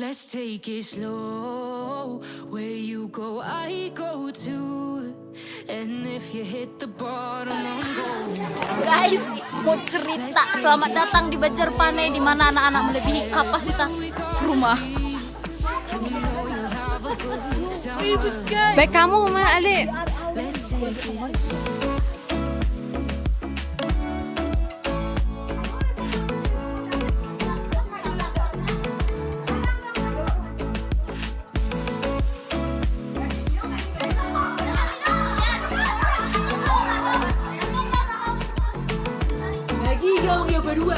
Let's take it slow. Where you go, I go too. And if you hit the bottom, I'm going down. Guys, mau cerita. Selamat datang di Banjar Panai, di mana anak-anak melebihi kapasitas rumah. Ribut guys. Baik kamu mana Ali? Lagi yang berdua.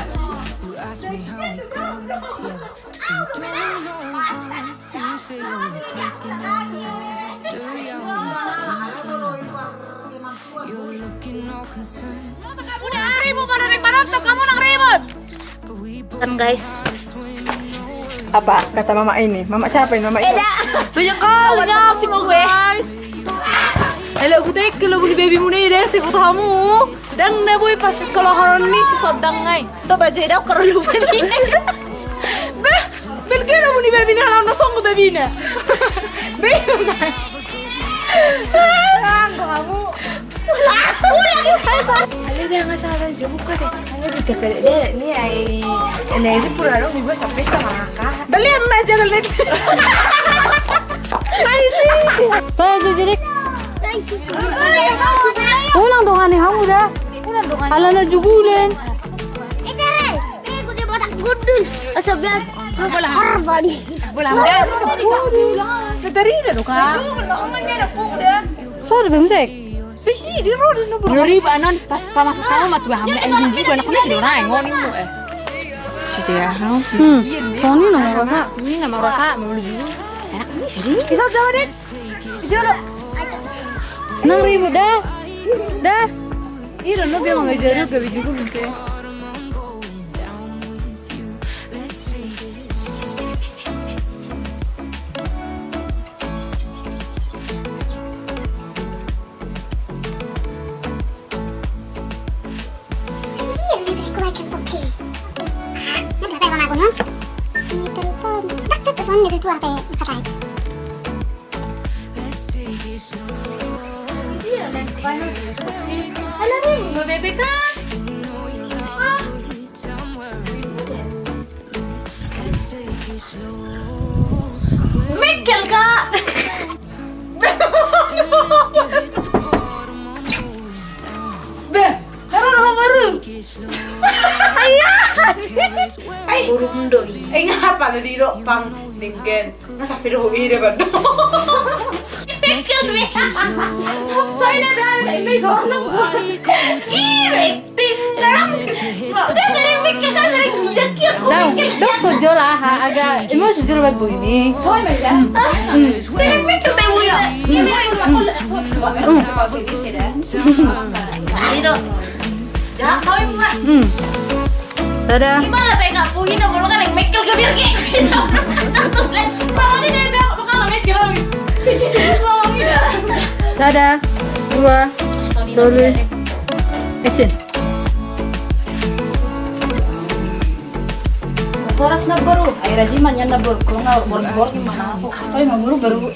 You ask me how it goes, yeah. So you don't know how. You say you're taking over. Do you always thinking? You're looking all concerned. Udah ribut pada penonton, kamu nang ribut. But we both Kan guys. Apa kata mama ini? Mama siapa ini? Mama itu. Banyak kali sih mau guys. Hello, aku tadi kalau beli baby mu nih deh, saya foto kamu. Dan na boy pas kalau haron nih si sodang ngai. Stop aja dah karo lu ini. Bah, belke na beli baby nih haron na song baby na. Baby. Kamu. Udah saya. Ada dia nggak salah aja buka deh. Hanya di TPD deh. Ini ini pura dong dibuat sampai setengah kah. Beli emak jangan lihat. Baik jadi pulang dong aneh kamu dah. Ala na jubulen. Dari dah dong kak. Sorry bemsek. Bisi di roda no. Ngeri anon pas masuk kamu matu hamil ending juga anak kamu sih orang ngoning mo eh. Sisi ya. Tony no rasa. Ini nama rasa mau dulu. Enak ini sih. Bisa jawab deh. Bisa. Nang ribut dah. Dah. Iya, no biar mengajarnya gak juga mungkin. Let's take it slow. Alah nih, mau bebek kan? You know you'll have a good time wherever. Let's take it slow. Mikir kak. Beh, taruh nama baru. Burung doi. Ngapa na di ro pang tingken. Nasa pero ide ba do. Mikir me. Sorry na berapa ini soalnya. Rating Udah sering mikir kan sering mikir aku. Dah, dok tujuh lah agak emosi jujur buat bu ini. Hoy mai ya. Sering mikir tahu ya. Dia bilang aku Itu. Jangan hoy mga. Dadah. Gimana teh kamu ini mulu kan yang mikir ke biar kayak gitu. Soalnya dia bilang apa kalau mikir lagi. Cici semua gitu. Dadah. Dua. Dulu. Action. Oras na baru. Ay rajiman yan na baru. Kalau nggak bor gimana ako. Hoy baru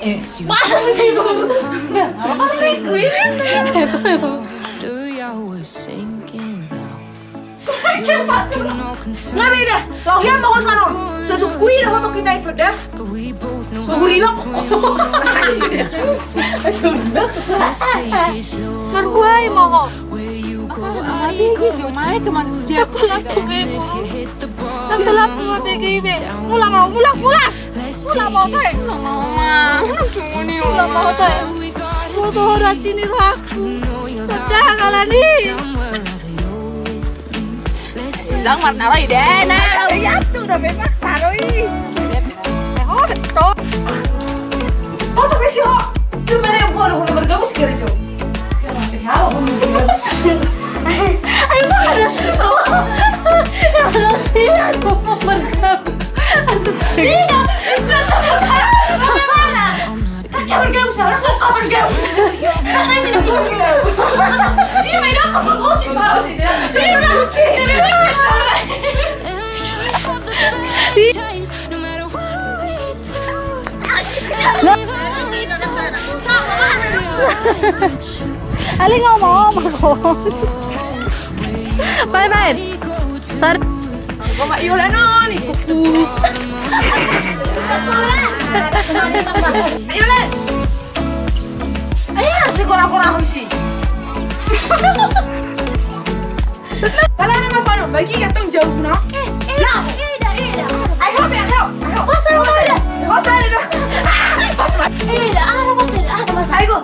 Masa sih dulu. Do you always thinking now? You're looking all concerned. Ngabe dah. Lahian mo ko sa ron. So tu kuy na ko to kinay so dah. But we both know So huri ba ko. let's take it slow. Berbuai mau. Where you go, Lagi gitu, mai kemana sudah aku if you hit the bottom. Tante lap mau pergi be. Mula mau. Let's Mula take mau it teh. slow. Mula mau teh. Foto horat sini aku. Sudah kalah nih. Lang mặt nào đây để nào. Dắt tu dah memang taruh. Oh, betul. Oh, tu kasi ho. Tu mana yang buat orang bergabung sekali jo. Ayo harus. Aku mau bergabung. Iya, contoh bagaimana? Kakak bergabung seharusnya suka bergabung. Kakak sini pusing. Ini beda apa pusing banget sih. Ini udah pusing. Ini mikir Times, no matter what we Ali ngomong sama aku. Bye. Sorry. Mama iulan on, ikuku. Iulan. Ayo, segora-gora hoisi. Kalau ada masalah, bagi katong jauh na. Lah. Ayo, ayo. Pasal mo ida. Masalah dah. Ida, ada pasal. Ayo.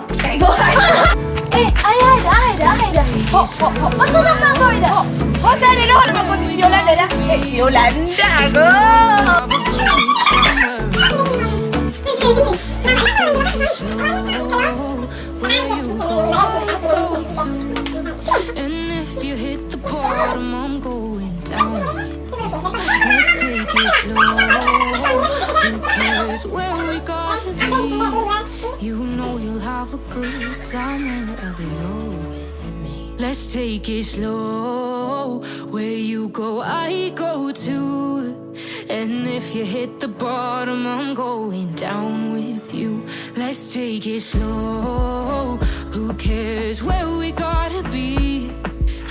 Ada. Pasal ko ida. Masalah dah ada bagus si Yolanda dah. Yolanda go. And if you hit the bottom, I'm going down. Let's take it slow. Who cares where we gotta be? You know you'll have a good time wherever you're with me. Let's take it slow. Where you go, I go too. And if you hit the bottom, I'm going down with you. Let's take it slow. Who cares where we gotta be?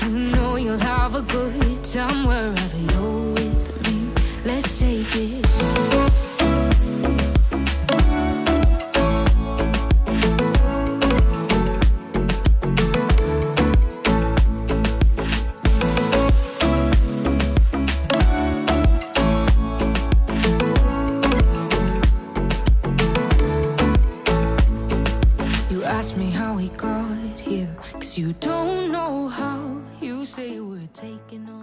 You know you'll have a good time wherever you're with me. Let's take it. Ask me how we got here, 'cause you don't know how. You say we're taking on